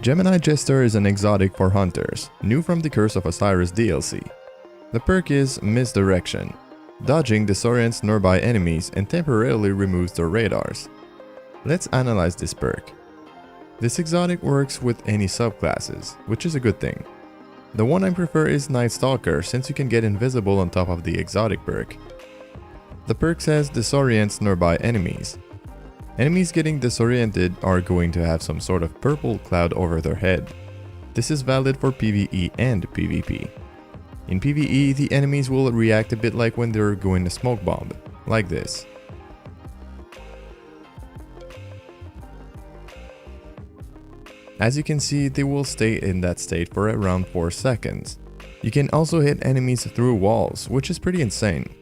Gemini Jester is an exotic for hunters, new from the Curse of Osiris DLC. The perk is Misdirection. Dodging disorients nearby enemies and temporarily removes their radars. Let's analyze this perk. This exotic works with any subclasses, which is a good thing. The one I prefer is Night Stalker, since you can get invisible on top of the exotic perk. The perk says disorients nearby enemies. Enemies getting disoriented are going to have some sort of purple cloud over their head. This is valid for PVE and PVP. In PVE, the enemies will react a bit like when they're going to smoke bomb, like this. As you can see, they will stay in that state for around 4 seconds. You can also hit enemies through walls, which is pretty insane.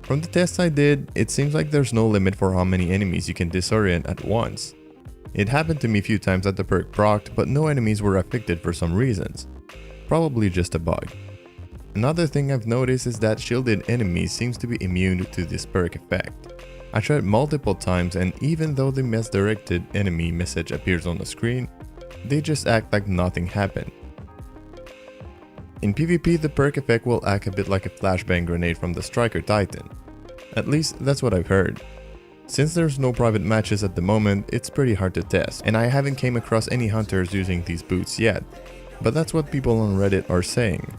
From the tests I did, it seems like there's no limit for how many enemies you can disorient at once. It happened to me a few times that the perk procced, but no enemies were affected for some reasons. Probably just a bug. Another thing I've noticed is that shielded enemies seems to be immune to this perk effect. I tried multiple times, and even though the misdirected enemy message appears on the screen, they just act like nothing happened. In PvP, the perk effect will act a bit like a flashbang grenade from the Striker Titan. At least that's what I've heard. Since there's no private matches at the moment, it's pretty hard to test, and I haven't came across any hunters using these boots yet, but that's what people on Reddit are saying.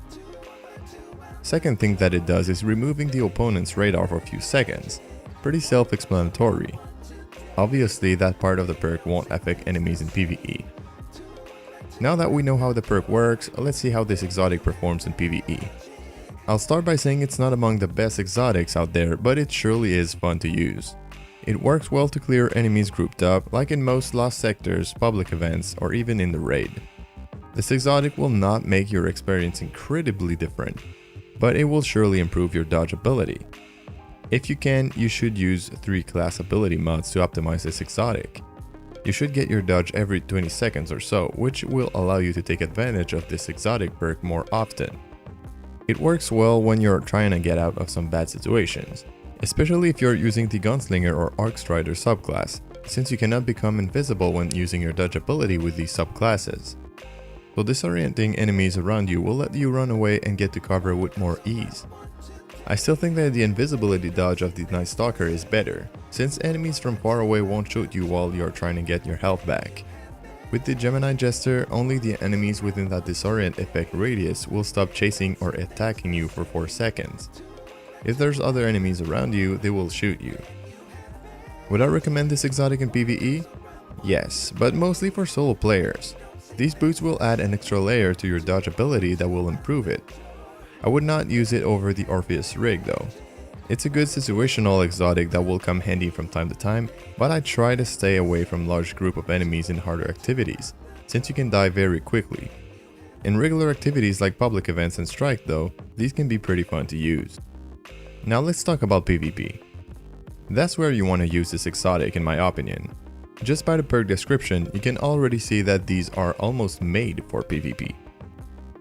Second thing that it does is removing the opponent's radar for a few seconds. Pretty self-explanatory. Obviously, that part of the perk won't affect enemies in PvE. Now that we know how the perk works, let's see how this exotic performs in PvE. I'll start by saying it's not among the best exotics out there, but it surely is fun to use. It works well to clear enemies grouped up, like in most lost sectors, public events, or even in the raid. This exotic will not make your experience incredibly different, but it will surely improve your dodge ability. If you can, you should use 3 class ability mods to optimize this exotic. You should get your dodge every 20 seconds or so, which will allow you to take advantage of this exotic perk more often. It works well when you're trying to get out of some bad situations, especially if you're using the Gunslinger or Arc Strider subclass, since you cannot become invisible when using your dodge ability with these subclasses. So disorienting enemies around you will let you run away and get to cover with more ease. I still think that the Invisibility Dodge of the Night Stalker is better, since enemies from far away won't shoot you while you're trying to get your health back. With the Gemini Jester, only the enemies within that disorient effect radius will stop chasing or attacking you for 4 seconds. If there's other enemies around you, they will shoot you. Would I recommend this exotic in PvE? Yes, but mostly for solo players. These boots will add an extra layer to your dodge ability that will improve it. I would not use it over the Orpheus rig though. It's a good situational exotic that will come handy from time to time, but I try to stay away from large group of enemies in harder activities, since you can die very quickly. In regular activities like public events and strike though, these can be pretty fun to use. Now let's talk about PvP. That's where you want to use this exotic in my opinion. Just by the perk description, you can already see that these are almost made for PvP.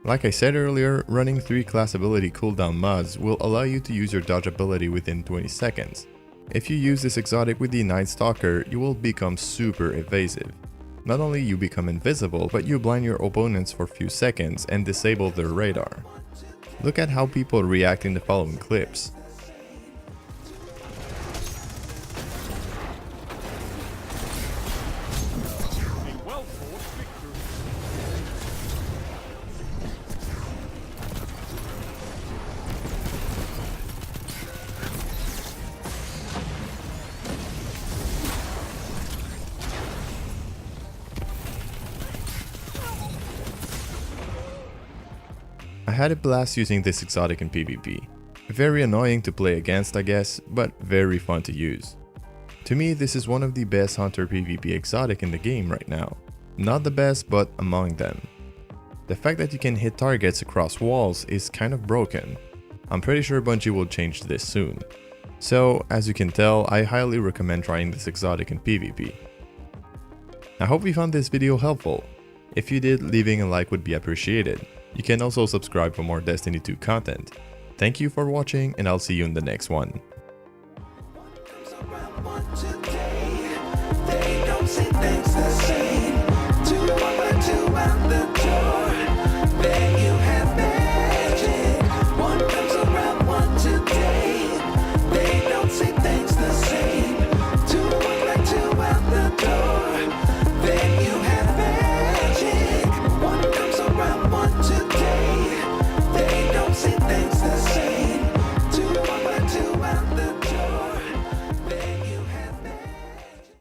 Like I said earlier, running 3 class ability cooldown mods will allow you to use your dodge ability within 20 seconds. If you use this exotic with the Night Stalker, you will become super evasive. Not only you become invisible, but you blind your opponents for a few seconds and disable their radar. Look at how people react in the following clips. I had a blast using this exotic in PvP. Very annoying to play against I guess, but very fun to use. To me, this is one of the best hunter PvP exotic in the game right now. Not the best, but among them. The fact that you can hit targets across walls is kind of broken. I'm pretty sure Bungie will change this soon. So, as you can tell, I highly recommend trying this exotic in PvP. I hope you found this video helpful. If you did, leaving a like would be appreciated. You can also subscribe for more Destiny 2 content. Thank you for watching, and I'll see you in the next one.